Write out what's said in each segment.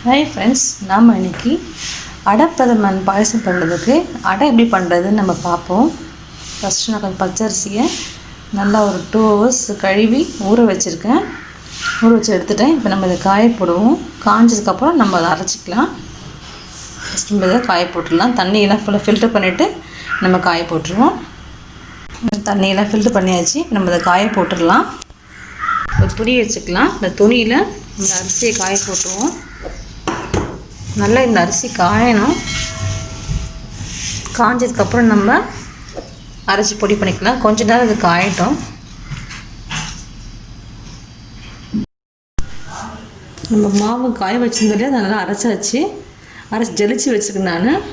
Hi friends, நாம் இன்றைக்கி அடப்பிரதமன் பாயசம் பண்ணுறதுக்கு அடை எப்படி பண்ணுறதுன்னு நம்ம பார்ப்போம். ஃபஸ்ட்டு நான் கொஞ்சம் பச்சரிசியை நல்லா ஒரு 2 hours கழுவி ஊற வச்சுருக்கேன். ஊற வச்சு எடுத்துட்டேன். இப்போ நம்ம இதை காய போடுவோம். காய்ஞ்சதுக்கப்புறம் நம்ம அதை அரைச்சிக்கலாம். ஃபஸ்ட்டு நம்ம இதை காய போட்டுடலாம். தண்ணியெல்லாம் ஃபுல்லாக ஃபில்டர் பண்ணிவிட்டு நம்ம காய போட்டுருவோம். தண்ணியெல்லாம் ஃபில்டர் பண்ணியாச்சு. நம்ம இதை காய போட்டுடலாம். ஒரு துணி வச்சுக்கலாம். இந்த துணியில் இந்த அரிசியை காய போட்டுருவோம். நல்லா இந்த அரிசி காயணும். காய்ஞ்சதுக்கப்புறம் நம்ம அரைச்சி பொடி பண்ணிக்கலாம். கொஞ்ச நேரம் இது காயட்டும். நம்ம மாவு காய வச்சிருந்தாலே அதை நல்லா அரைச்சி ஜலிச்சு வச்சுருக்கேன் நான்.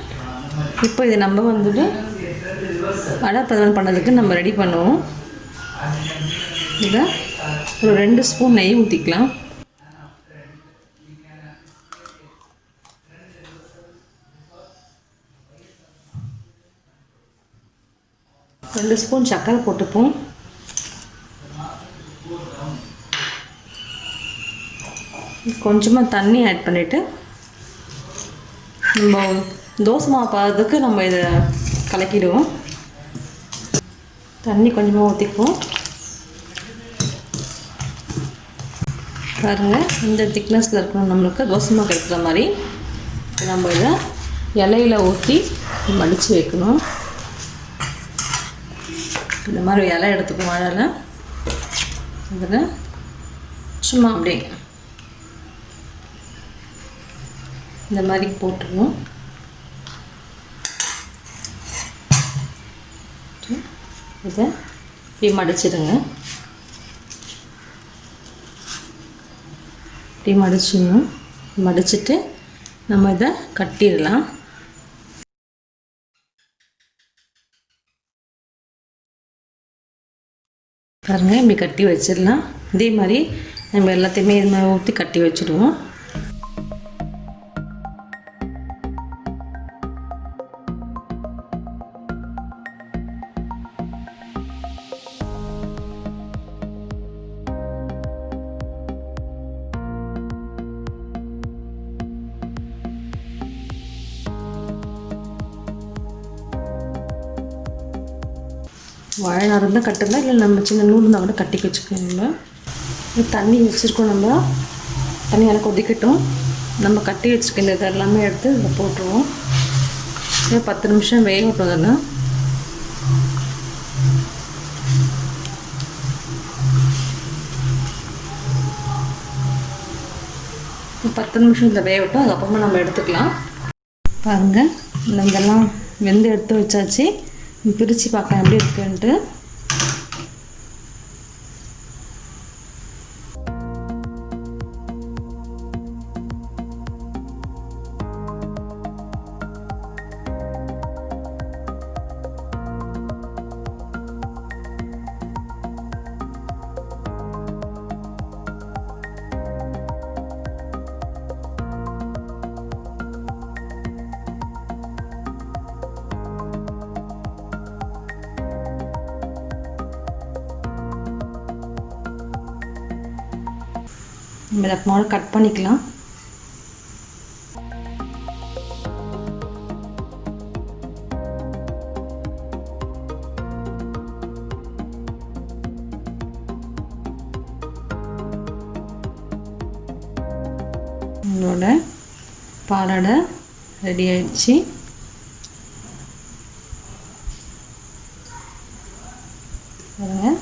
இப்போ இதை நம்ம வந்துட்டு அடப்பிரதமன் பண்ணதுக்கு நம்ம ரெடி பண்ணுவோம். இதை ஒரு 2 ஸ்பூன் நெய் ஊற்றிக்கலாம். ரெண்டு ஸ்பூன் சர்க்கரை போட்டுப்போம். கொஞ்சமாக தண்ணி ஆட் பண்ணிவிட்டு நம்ம தோசை மாவு பாதத்துக்கு நம்ம இதை கலக்கிடுவோம். தண்ணி கொஞ்சமாக ஊற்றிக்குவோம். பாருங்கள், இந்த திக்னஸில் இருக்கணும் நம்மளுக்கு தோசை மாவு கிடைக்கிற மாதிரி. நம்ம இதை இலையில் ஊற்றி மடித்து வைக்கணும். இந்த மாதிரி இலை எடுத்துக்கும் வாழை. அதில் சும்மா அப்படியே இந்த மாதிரி போட்டுருவோம். இதை இப்படி மடிச்சிடுங்க. இப்படி மடிச்சிடணும். மடிச்சுட்டு நம்ம இதை கட்டிடலாம். பாருங்கள், இப்படி கட்டி வச்சிடலாம். இதே மாதிரி நம்ம எல்லாத்தையுமே இது மாதிரி ஊற்றி கட்டி வச்சுடுவோம். வாழை நார் இருந்தால் கட்டுங்க, இல்லை நம்ம சின்ன நூல் இருந்தால் கூட கட்டி வச்சுக்கோங்க. தண்ணி வச்சுருக்கோம். நம்ம தண்ணி நல்லா கொதிக்கட்டும். நம்ம கட்டி வச்சுருக்க இந்த இது எல்லாமே எடுத்து இதில் போட்டுருவோம். 10 நிமிஷம் வேகட்டும். அதில் 10 நிமிஷம் இதில் வேகட்டும். அதுக்கப்புறமா நம்ம எடுத்துக்கலாம். பாருங்கள், இதெல்லாம் வெந்து எடுத்து வச்சாச்சு. பிரித்து பார்க்கலாம் எப்படி இருக்குன்ட்டு. நம்ம இதை மாவு கட் பண்ணிக்கலாம். நம்மளோட பாலாடை ரெடி ஆயிடுச்சு. பாருங்க,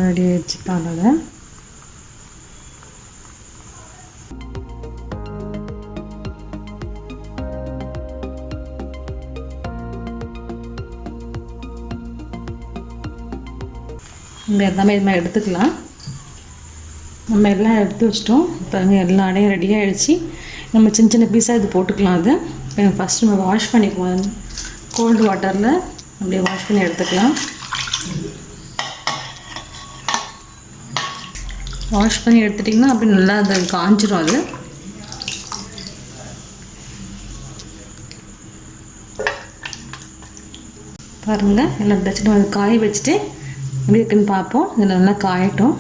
ரெடி ஆயிடுச்சு பாலாடை. நம்ம எல்லாமே இது மாதிரி எடுத்துக்கலாம். நம்ம எல்லாம் எடுத்து வச்சிட்டோம். இப்போ எல்லா அடையும் ரெடி ஆகிடுச்சு. நம்ம சின்ன சின்ன பீஸாக இது போட்டுக்கலாம். அது ஃபஸ்ட்டு நம்ம வாஷ் பண்ணிக்குவோம் கோல்டு வாட்டரில். அப்படியே வாஷ் பண்ணி எடுத்துக்கலாம். வாஷ் பண்ணி எடுத்துட்டிங்கன்னா அப்படி நல்லா அது காஞ்சிடும். அது பாருங்கள், எல்லாம் வச்சுட்டு அது காய வச்சுட்டு எப்படி இருக்குன்னு பார்ப்போம். இதில் நல்லா காயட்டும்.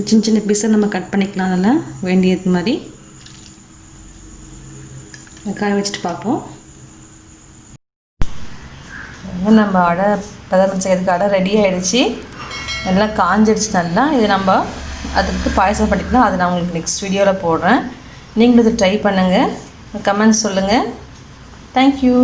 சின்ன சின்ன பீஸை நம்ம கட் பண்ணிக்கலாம். அதெல்லாம் வேண்டியது மாதிரி காய வச்சுட்டு பார்ப்போம். நம்ம அடை பிரதமன் செய்யறதுக்கு அடை ரெடி ஆகிடுச்சு. எல்லாம் காஞ்சிடுச்சு நல்லா. இது நம்ம அதுக்கு பாயசம் பண்ணிக்கலாம். அது நான் உங்களுக்கு நெக்ஸ்ட் வீடியோவில் போடுறேன். நீங்களும் இதை ட்ரை பண்ணுங்கள், கமெண்ட்ஸ் சொல்லுங்கள். தேங்க்யூ.